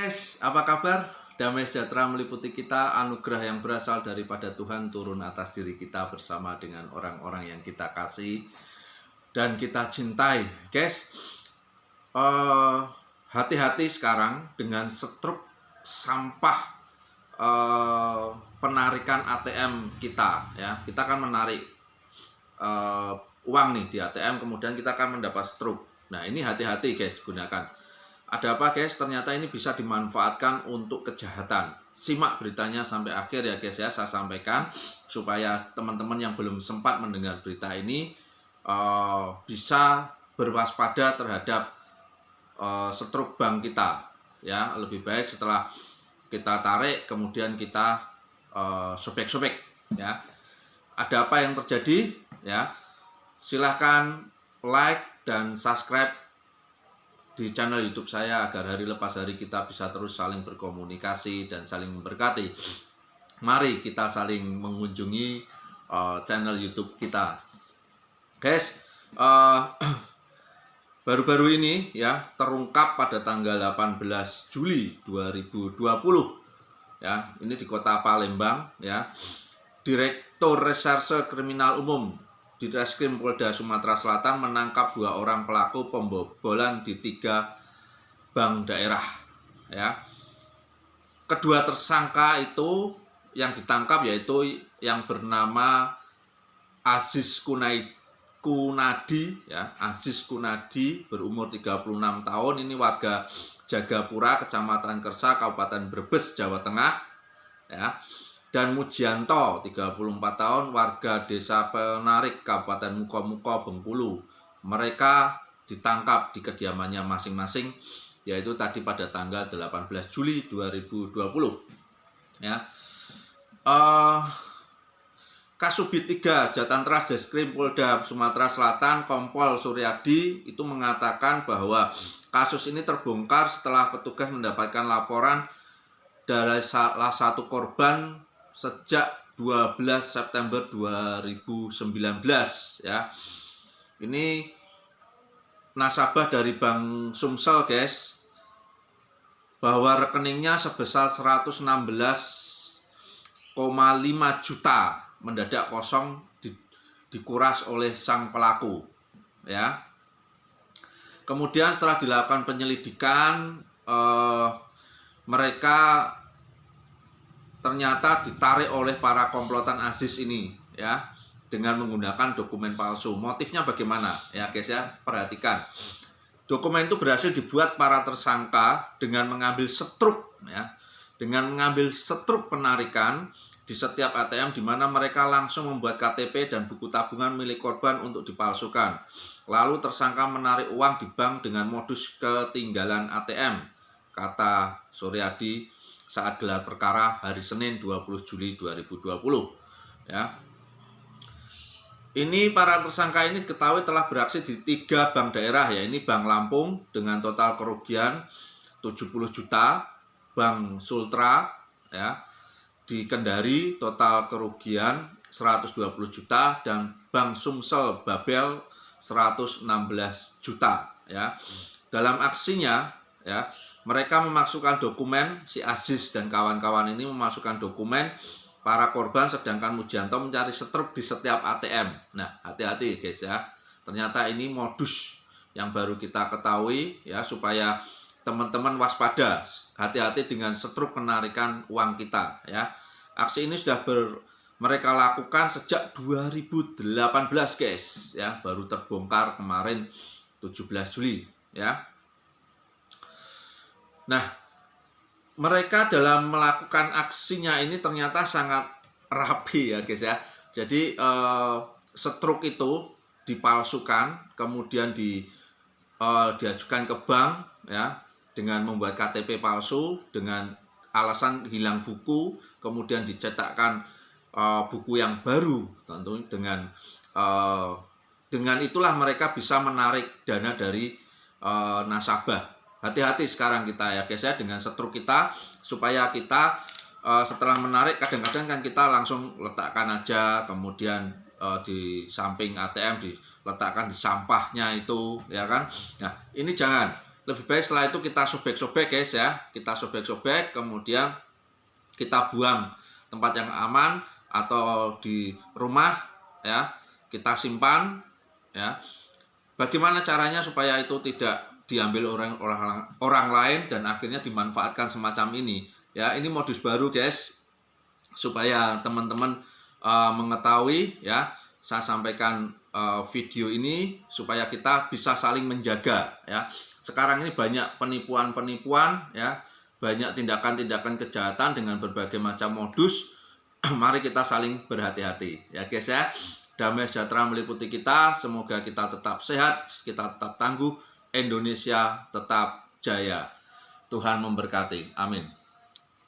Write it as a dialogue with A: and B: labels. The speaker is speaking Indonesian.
A: guys, apa kabar? Damai sejahtera meliputi kita, anugerah yang berasal daripada Tuhan turun atas diri kita bersama dengan orang-orang yang kita kasih dan kita cintai. Guys, hati-hati sekarang dengan struk sampah penarikan ATM kita. Ya, kita akan menarik uang nih di ATM, kemudian kita akan mendapat struk. Nah, ini hati-hati guys, gunakan. Ada apa guys? Ternyata ini bisa dimanfaatkan untuk kejahatan. Simak beritanya sampai akhir ya guys ya. Saya sampaikan supaya teman-teman yang belum sempat mendengar berita ini bisa berwaspada terhadap struk bank kita. Ya, lebih baik setelah kita tarik kemudian kita sobek-sobek. Ya, ada apa yang terjadi? Ya, silahkan like dan subscribe di channel YouTube saya agar hari lepas hari kita bisa terus saling berkomunikasi dan saling memberkati. Mari kita saling mengunjungi channel YouTube kita. Guys, baru-baru ini ya terungkap pada tanggal 18 Juli 2020 ya, ini di Kota Palembang ya. Direktur Reserse Kriminal Umum di Reskrim Polda Sumatera Selatan menangkap 2 orang pelaku pembobolan di 3 bank daerah. Ya, kedua tersangka itu yang ditangkap yaitu yang bernama Aziz Kunadi, ya, Aziz Kunadi berumur 36 tahun, ini warga Jagapura, Kecamatan Kersa, Kabupaten Brebes, Jawa Tengah. Ya. Dan Mujianto 34 tahun warga Desa Penarik Kabupaten Mukomuko Bengkulu. Mereka ditangkap di kediamannya masing-masing yaitu tadi pada tanggal 18 Juli 2020 ya. Kasubit 3 Jatanteras Deskrim Polda Sumatera Selatan Kompol Suryadi itu mengatakan bahwa kasus ini terbongkar setelah petugas mendapatkan laporan dari salah satu korban sejak 12 September 2019 ya. Ini nasabah dari Bank Sumsel guys, bahwa rekeningnya sebesar 116,5 juta mendadak kosong dikuras oleh sang pelaku ya. Kemudian setelah dilakukan penyelidikan mereka ternyata ditarik oleh para komplotan Aziz ini ya dengan menggunakan dokumen palsu. Motifnya bagaimana ya guys ya, perhatikan. Dokumen itu berhasil dibuat para tersangka dengan mengambil struk ya, dengan mengambil struk penarikan di setiap ATM di mana mereka langsung membuat KTP dan buku tabungan milik korban untuk dipalsukan. Lalu tersangka menarik uang di bank dengan modus ketinggalan ATM, kata Suryadi saat gelar perkara hari Senin 20 Juli 2020 ya. Ini para tersangka ini ketahui telah beraksi di 3 bank daerah ya. Ini Bank Lampung dengan total kerugian 70 juta, Bank Sultra ya di Kendari total kerugian 120 juta, dan Bank Sumsel Babel 116 juta ya. Dalam aksinya ya, mereka memasukkan dokumen, si Aziz dan kawan-kawan ini memasukkan dokumen para korban, sedangkan Mujianto mencari struk di setiap ATM. Nah, hati-hati guys ya. Ternyata ini modus yang baru kita ketahui ya, supaya teman-teman waspada, hati-hati dengan struk penarikan uang kita ya. Aksi ini sudah mereka lakukan sejak 2018 guys ya, baru terbongkar kemarin 17 Juli ya. Nah, mereka dalam melakukan aksinya ini ternyata sangat rapi ya guys ya. Jadi struk itu dipalsukan, kemudian diajukan ke bank ya dengan membuat KTP palsu dengan alasan hilang buku, kemudian dicetakkan buku yang baru. Tentu dengan itulah mereka bisa menarik dana dari nasabah. Hati-hati sekarang kita ya guys ya dengan struk kita, supaya kita setelah menarik kadang-kadang kan kita langsung letakkan aja, kemudian di samping ATM diletakkan di sampahnya itu ya kan. Nah, ini jangan lebih baik setelah itu kita sobek-sobek guys ya, kita sobek-sobek, kemudian kita buang tempat yang aman atau di rumah ya, kita simpan ya. Bagaimana caranya supaya itu tidak diambil orang lain dan akhirnya dimanfaatkan semacam ini ya. Ini modus baru guys, supaya teman-teman mengetahui ya. Saya sampaikan video ini supaya kita bisa saling menjaga ya. Sekarang ini banyak penipuan-penipuan ya, banyak tindakan-tindakan kejahatan dengan berbagai macam modus. Mari kita saling berhati-hati ya guys ya. Damai sejahtera meliputi kita, semoga kita tetap sehat, kita tetap tangguh, Indonesia tetap jaya. Tuhan memberkati, amin.